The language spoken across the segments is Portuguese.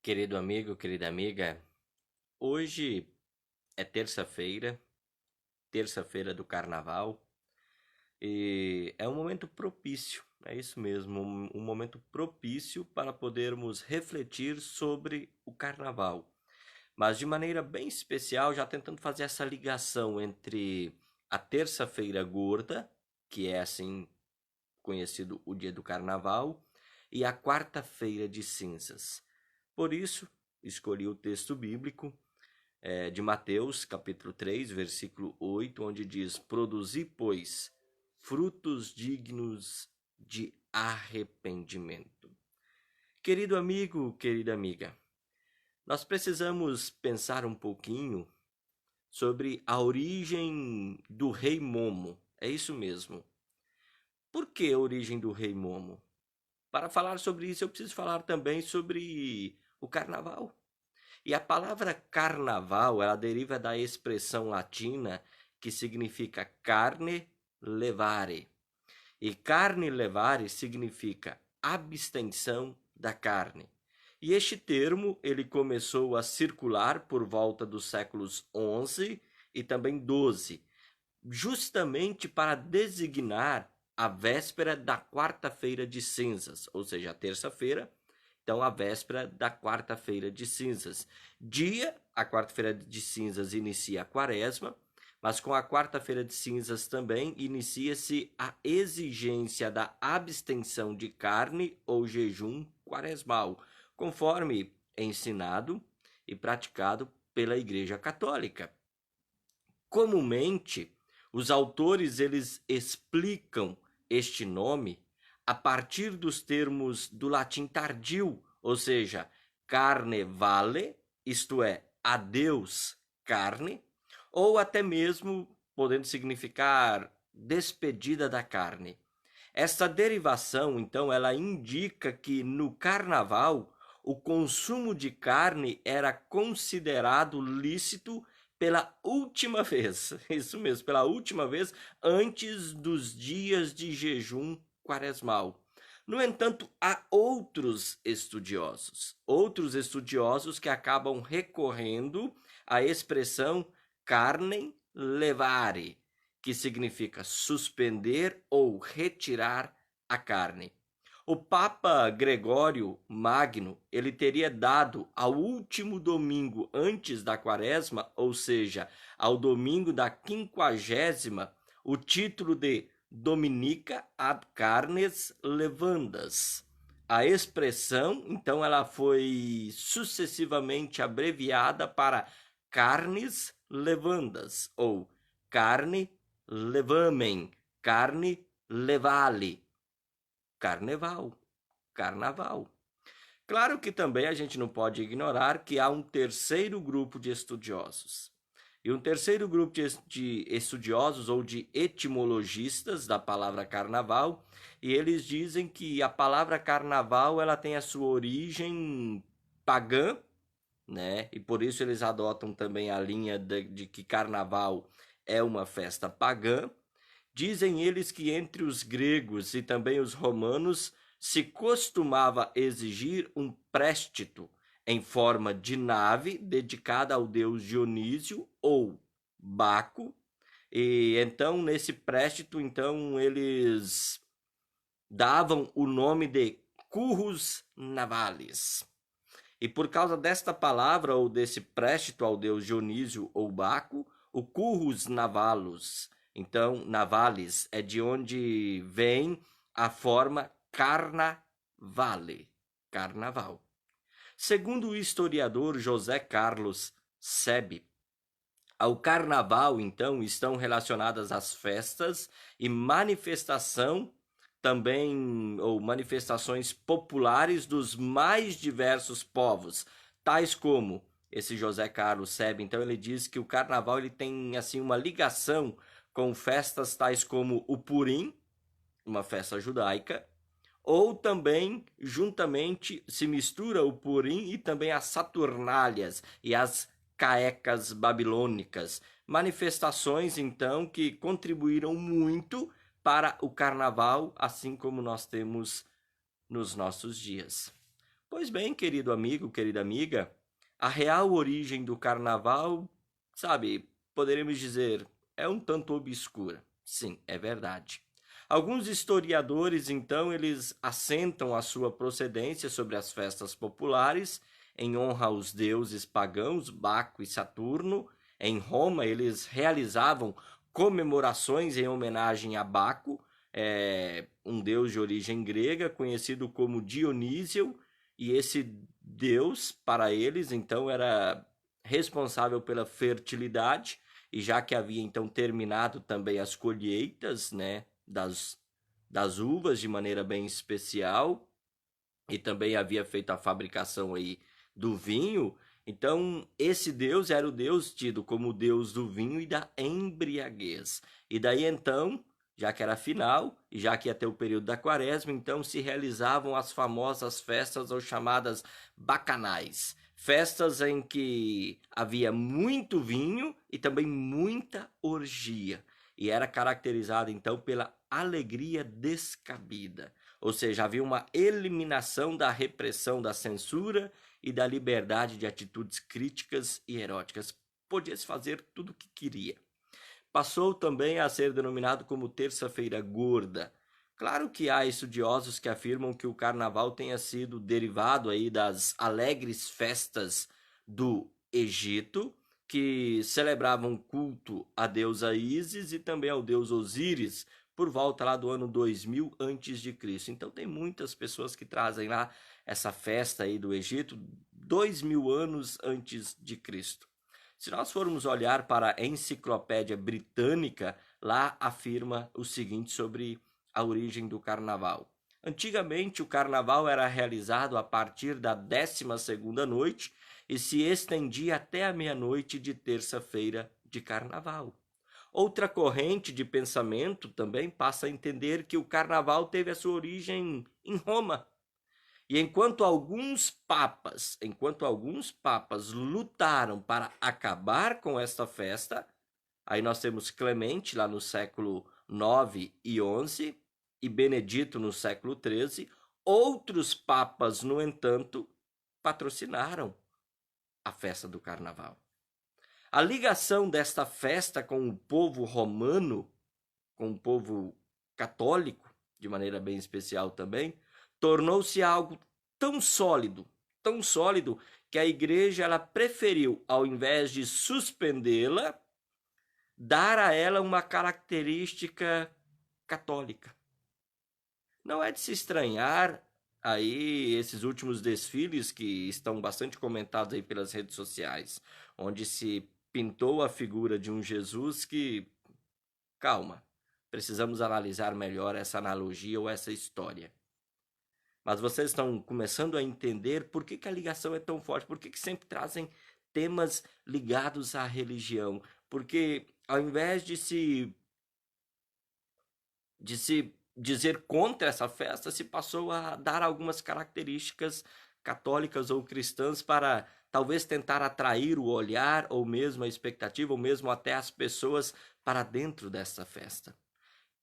Querido amigo, querida amiga, hoje é terça-feira, terça-feira do Carnaval, e é um momento propício, é isso mesmo, um momento propício para podermos refletir sobre o Carnaval, mas de maneira bem especial, já tentando fazer essa ligação entre a terça-feira gorda, que é assim conhecido o dia do Carnaval, e a quarta-feira de cinzas. Por isso, escolhi o texto bíblico de Mateus, capítulo 3, versículo 8, onde diz: Produzi, pois, frutos dignos de arrependimento. Querido amigo, querida amiga, nós precisamos pensar um pouquinho sobre a origem do rei Momo. É isso mesmo. Por que a origem do rei Momo? Para falar sobre isso, eu preciso falar também sobre o carnaval. E a palavra carnaval, ela deriva da expressão latina que significa carne levare. E carne levare significa abstenção da carne. E este termo, ele começou a circular por volta dos séculos XI e também XII, justamente para designar a véspera da quarta-feira de cinzas, ou seja, a terça-feira, então a véspera da quarta-feira de cinzas. A quarta-feira de cinzas inicia a quaresma, mas com a quarta-feira de cinzas também inicia-se a exigência da abstenção de carne ou jejum quaresmal, conforme ensinado e praticado pela Igreja Católica. Comumente, os autores eles explicam este nome a partir dos termos do latim tardio, ou seja, carne vale, isto é, a Deus carne, ou até mesmo podendo significar despedida da carne. Esta derivação, então, ela indica que no carnaval o consumo de carne era considerado lícito pela última vez, isso mesmo, pela última vez antes dos dias de jejum quaresmal. No entanto, há outros estudiosos que acabam recorrendo à expressão carnem levare, que significa suspender ou retirar a carne. O Papa Gregório Magno, ele teria dado ao último domingo antes da quaresma, ou seja, ao domingo da quinquagésima, o título de Dominica ad carnes levandas. A expressão, então, ela foi sucessivamente abreviada para carnes levandas, ou carne levamen, carne levale, carnaval, carnaval. Claro que também a gente não pode ignorar que há um terceiro grupo de estudiosos. E um terceiro grupo de estudiosos ou de etimologistas da palavra carnaval, e eles dizem que a palavra carnaval ela tem a sua origem pagã, né? E por isso eles adotam também a linha de que carnaval é uma festa pagã. Dizem eles que entre os gregos e também os romanos se costumava exigir um préstito em forma de nave dedicada ao deus Dionísio ou Baco. E então nesse préstito então eles davam o nome de currus navales. E por causa desta palavra ou desse préstito ao deus Dionísio ou Baco, o currus navalus, então navales, é de onde vem a forma carnavale, carnaval. Segundo o historiador José Carlos Sebe, ao carnaval, então, estão relacionadas as festas e manifestação também, ou manifestações populares dos mais diversos povos, tais como esse José Carlos Sebe, então ele diz que o carnaval ele tem assim uma ligação com festas tais como o Purim, uma festa judaica, ou também juntamente se mistura o Purim e também as Saturnálias e as caecas babilônicas, manifestações então que contribuíram muito para o carnaval, assim como nós temos nos nossos dias. Pois bem, querido amigo, querida amiga, a real origem do carnaval, sabe, poderíamos dizer, é um tanto obscura. Sim, é verdade. Alguns historiadores, então, eles assentam a sua procedência sobre as festas populares em honra aos deuses pagãos, Baco e Saturno. Em Roma, eles realizavam comemorações em homenagem a Baco, um deus de origem grega, conhecido como Dionísio, e esse deus, para eles, então, era responsável pela fertilidade, e já que havia então terminado também as colheitas, né, das uvas de maneira bem especial, e também havia feito a fabricação aí do vinho, então esse deus era o deus tido como o deus do vinho e da embriaguez. E daí então, já que era final, e já que ia ter o período da quaresma, então se realizavam as famosas festas ou chamadas bacanais. Festas em que havia muito vinho e também muita orgia. E era caracterizada então pela alegria descabida. Ou seja, havia uma eliminação da repressão, da censura e da liberdade de atitudes críticas e eróticas. Podia-se fazer tudo o que queria. Passou também a ser denominado como Terça-feira Gorda. Claro que há estudiosos que afirmam que o carnaval tenha sido derivado aí das alegres festas do Egito, que celebravam culto à deusa Ísis e também ao deus Osíris, por volta lá do ano 2000 antes de Cristo. Então tem muitas pessoas que trazem lá essa festa aí do Egito 2000 anos antes de Cristo. Se nós formos olhar para a Enciclopédia Britânica, lá afirma o seguinte sobre a origem do carnaval. Antigamente, o carnaval era realizado a partir da 12ª noite e se estendia até a meia-noite de terça-feira de carnaval. Outra corrente de pensamento também passa a entender que o carnaval teve a sua origem em Roma. E enquanto alguns papas lutaram para acabar com esta festa, aí nós temos Clemente lá no século 9 e 11 e Benedito no século 13, outros papas, no entanto, patrocinaram a festa do carnaval. A ligação desta festa com o povo romano, com o povo católico, de maneira bem especial também, tornou-se algo tão sólido, que a igreja ela preferiu, ao invés de suspendê-la, dar a ela uma característica católica. Não é de se estranhar aí esses últimos desfiles que estão bastante comentados aí pelas redes sociais, onde se pintou a figura de um Jesus que, calma, precisamos analisar melhor essa analogia ou essa história. Mas vocês estão começando a entender por que a ligação é tão forte, por que sempre trazem temas ligados à religião. Porque ao invés de se dizer contra essa festa, se passou a dar algumas características católicas ou cristãs para talvez tentar atrair o olhar, ou mesmo a expectativa, ou mesmo até as pessoas para dentro dessa festa.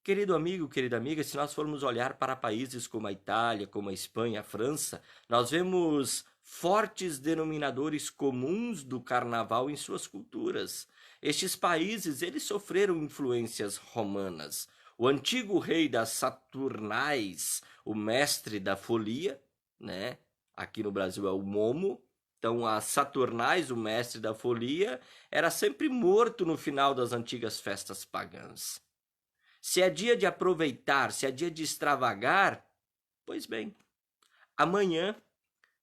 Querido amigo, querida amiga, se nós formos olhar para países como a Itália, como a Espanha, a França, nós vemos fortes denominadores comuns do carnaval em suas culturas. Estes países, eles sofreram influências romanas. O antigo rei das Saturnais, o mestre da folia, né? Aqui no Brasil é o Momo. Então, as Saturnais, o mestre da folia, era sempre morto no final das antigas festas pagãs. Se é dia de aproveitar, se é dia de extravagar, pois bem, amanhã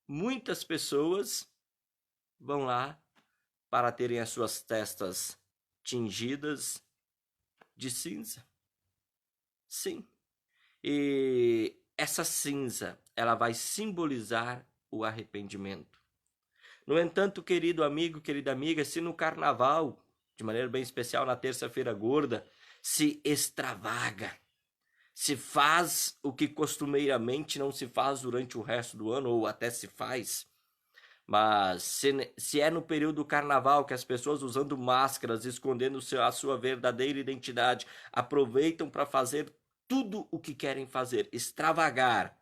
muitas pessoas vão lá para terem as suas testas tingidas de cinza. Sim. E essa cinza, ela vai simbolizar o arrependimento. No entanto, querido amigo, querida amiga, se no carnaval, de maneira bem especial na terça-feira gorda, se extravaga, se faz o que costumeiramente não se faz durante o resto do ano, ou até se faz, mas se é no período do carnaval que as pessoas usando máscaras, escondendo a sua verdadeira identidade, aproveitam para fazer tudo o que querem fazer, extravagar,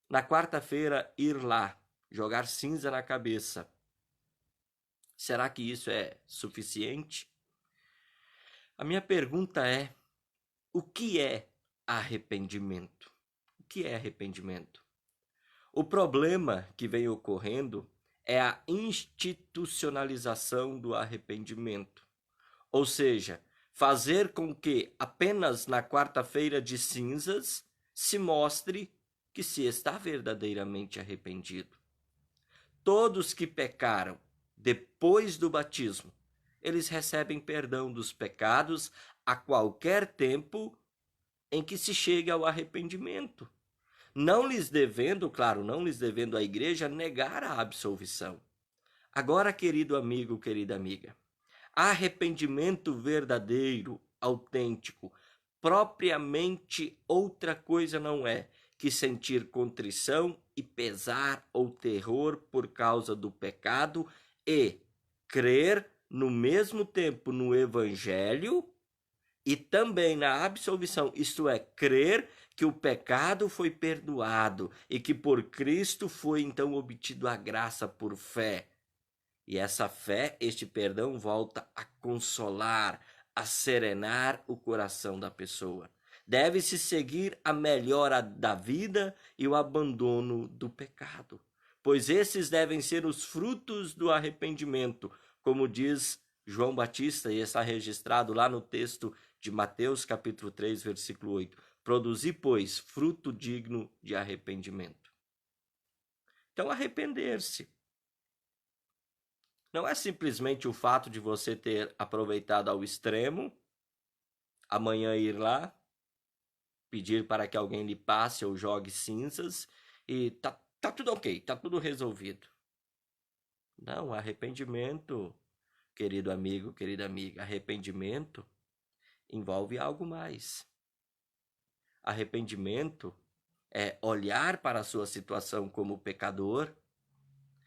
na quarta-feira ir lá, jogar cinza na cabeça, será que isso é suficiente? A minha pergunta é: o que é arrependimento? O que é arrependimento? O problema que vem ocorrendo é a institucionalização do arrependimento. Ou seja, fazer com que apenas na quarta-feira de cinzas se mostre que se está verdadeiramente arrependido. Todos que pecaram depois do batismo, eles recebem perdão dos pecados a qualquer tempo em que se chegue ao arrependimento. Não lhes devendo, claro, não lhes devendo a igreja negar a absolvição. Agora, querido amigo, querida amiga, arrependimento verdadeiro, autêntico, propriamente outra coisa não é que sentir contrição e pesar ou terror por causa do pecado e crer no mesmo tempo no evangelho e também na absolvição, isto é, crer que o pecado foi perdoado e que por Cristo foi então obtido a graça por fé. E essa fé, este perdão, volta a consolar, a serenar o coração da pessoa. Deve-se seguir a melhora da vida e o abandono do pecado, pois esses devem ser os frutos do arrependimento, como diz João Batista, e está registrado lá no texto de Mateus capítulo 3, versículo 8. Produzi, pois, fruto digno de arrependimento. Então, arrepender-se não é simplesmente o fato de você ter aproveitado ao extremo, amanhã ir lá, pedir para que alguém lhe passe ou jogue cinzas e tá tudo ok, tá tudo resolvido. Não, arrependimento, querido amigo, querida amiga, arrependimento envolve algo mais. Arrependimento é olhar para a sua situação como pecador,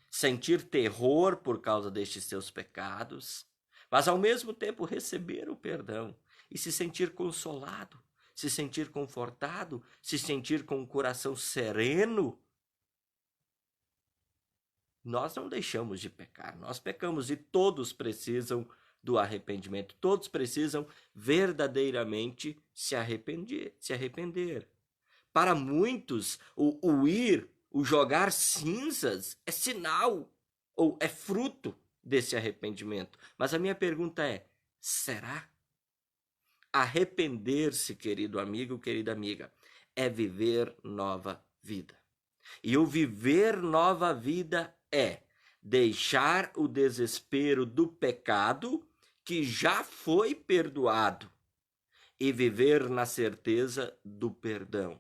sentir terror por causa destes seus pecados, mas ao mesmo tempo receber o perdão e se sentir consolado, se sentir confortado, se sentir com o coração sereno. Nós não deixamos de pecar, nós pecamos e todos precisam do arrependimento, todos precisam verdadeiramente se arrepender. Para muitos, o jogar cinzas é sinal ou é fruto desse arrependimento. Mas a minha pergunta é: será? Arrepender-se, querido amigo, querida amiga, é viver nova vida. E o viver nova vida é deixar o desespero do pecado que já foi perdoado e viver na certeza do perdão.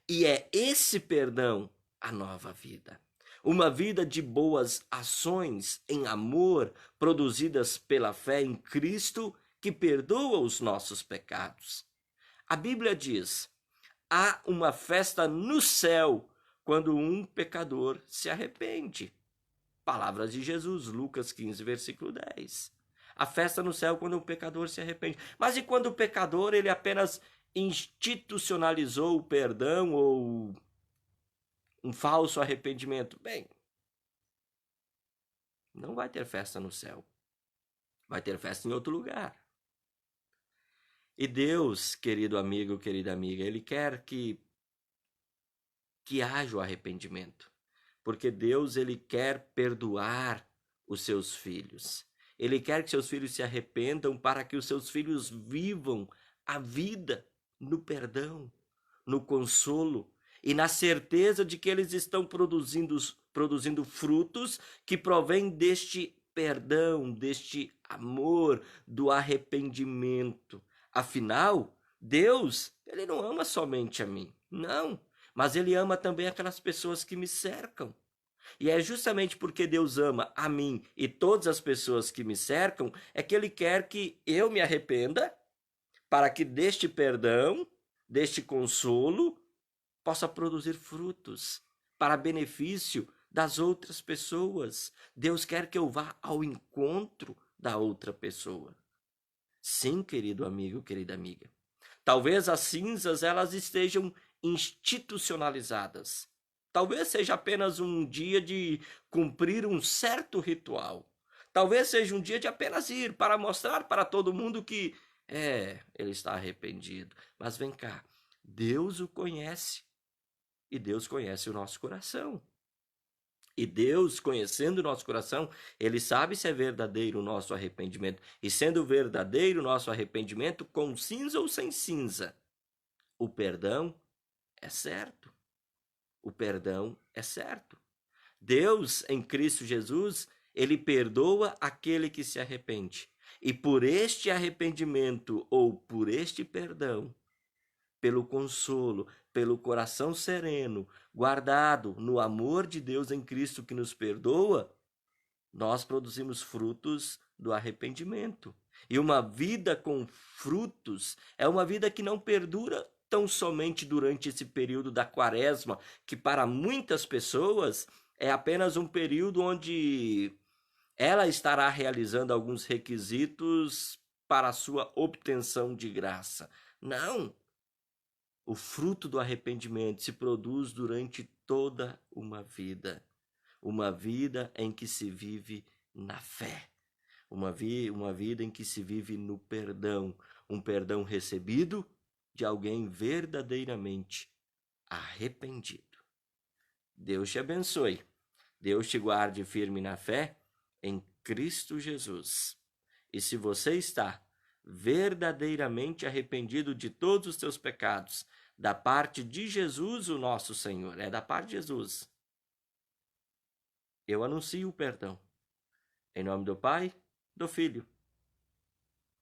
E é esse perdão a nova vida. Uma vida de boas ações em amor, produzidas pela fé em Cristo, que perdoa os nossos pecados. A Bíblia diz: há uma festa no céu quando um pecador se arrepende. Palavras de Jesus, Lucas 15, versículo 10. A festa no céu quando um pecador se arrepende. Mas e quando o pecador ele apenas institucionalizou o perdão ou um falso arrependimento? Bem, não vai ter festa no céu. Vai ter festa em outro lugar. E Deus, querido amigo, querida amiga, Ele quer que haja o arrependimento. Porque Deus, Ele quer perdoar os seus filhos. Ele quer que seus filhos se arrependam para que os seus filhos vivam a vida no perdão, no consolo e na certeza de que eles estão produzindo frutos que provêm deste perdão, deste amor, do arrependimento. Afinal, Deus, Ele não ama somente a mim, não, mas Ele ama também aquelas pessoas que me cercam. E é justamente porque Deus ama a mim e todas as pessoas que me cercam, é que Ele quer que eu me arrependa, para que deste perdão, deste consolo, possa produzir frutos para benefício das outras pessoas. Deus quer que eu vá ao encontro da outra pessoa. Sim, querido amigo, querida amiga. Talvez as cinzas elas estejam institucionalizadas. Talvez seja apenas um dia de cumprir um certo ritual. Talvez seja um dia de apenas ir para mostrar para todo mundo que ele está arrependido. Mas vem cá, Deus o conhece e Deus conhece o nosso coração. E Deus, conhecendo o nosso coração, Ele sabe se é verdadeiro o nosso arrependimento. E sendo verdadeiro o nosso arrependimento, com cinza ou sem cinza, o perdão é certo. O perdão é certo. Deus, em Cristo Jesus, Ele perdoa aquele que se arrepende. E por este arrependimento ou por este perdão, pelo consolo, pelo coração sereno, guardado no amor de Deus em Cristo que nos perdoa, nós produzimos frutos do arrependimento. E uma vida com frutos é uma vida que não perdura tão somente durante esse período da quaresma, que para muitas pessoas é apenas um período onde ela estará realizando alguns requisitos para a sua obtenção de graça. Não! O fruto do arrependimento se produz durante toda uma vida em que se vive na fé, uma vida em que se vive no perdão, um perdão recebido de alguém verdadeiramente arrependido. Deus te abençoe, Deus te guarde firme na fé em Cristo Jesus. E se você está verdadeiramente arrependido de todos os seus pecados, da parte de Jesus, o nosso Senhor, é da parte de Jesus, eu anuncio o perdão. Em nome do Pai, do Filho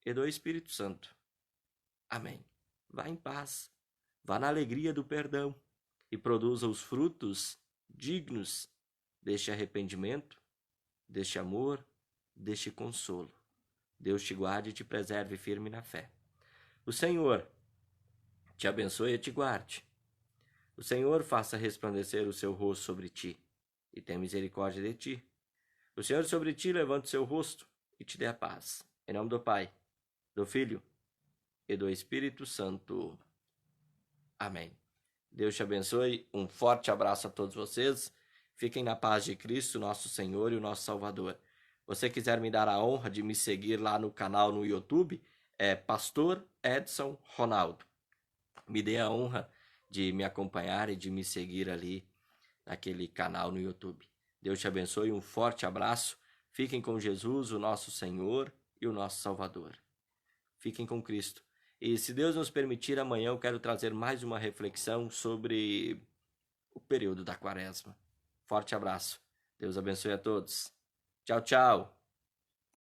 e do Espírito Santo. Amém. Vá em paz, vá na alegria do perdão e produza os frutos dignos deste arrependimento, deste amor, deste consolo. Deus te guarde e te preserve firme na fé. O Senhor te abençoe e te guarde. O Senhor faça resplandecer o seu rosto sobre ti e tenha misericórdia de ti. O Senhor sobre ti levante o seu rosto e te dê a paz. Em nome do Pai, do Filho e do Espírito Santo. Amém. Deus te abençoe. Um forte abraço a todos vocês. Fiquem na paz de Cristo, nosso Senhor e o nosso Salvador. Você quiser me dar a honra de me seguir lá no canal no YouTube, é Pastor Edson Ronaldo. Me dê a honra de me acompanhar e de me seguir ali naquele canal no YouTube. Deus te abençoe, um forte abraço. Fiquem com Jesus, o nosso Senhor e o nosso Salvador. Fiquem com Cristo. E se Deus nos permitir, amanhã eu quero trazer mais uma reflexão sobre o período da Quaresma. Forte abraço. Deus abençoe a todos. Tchau, tchau.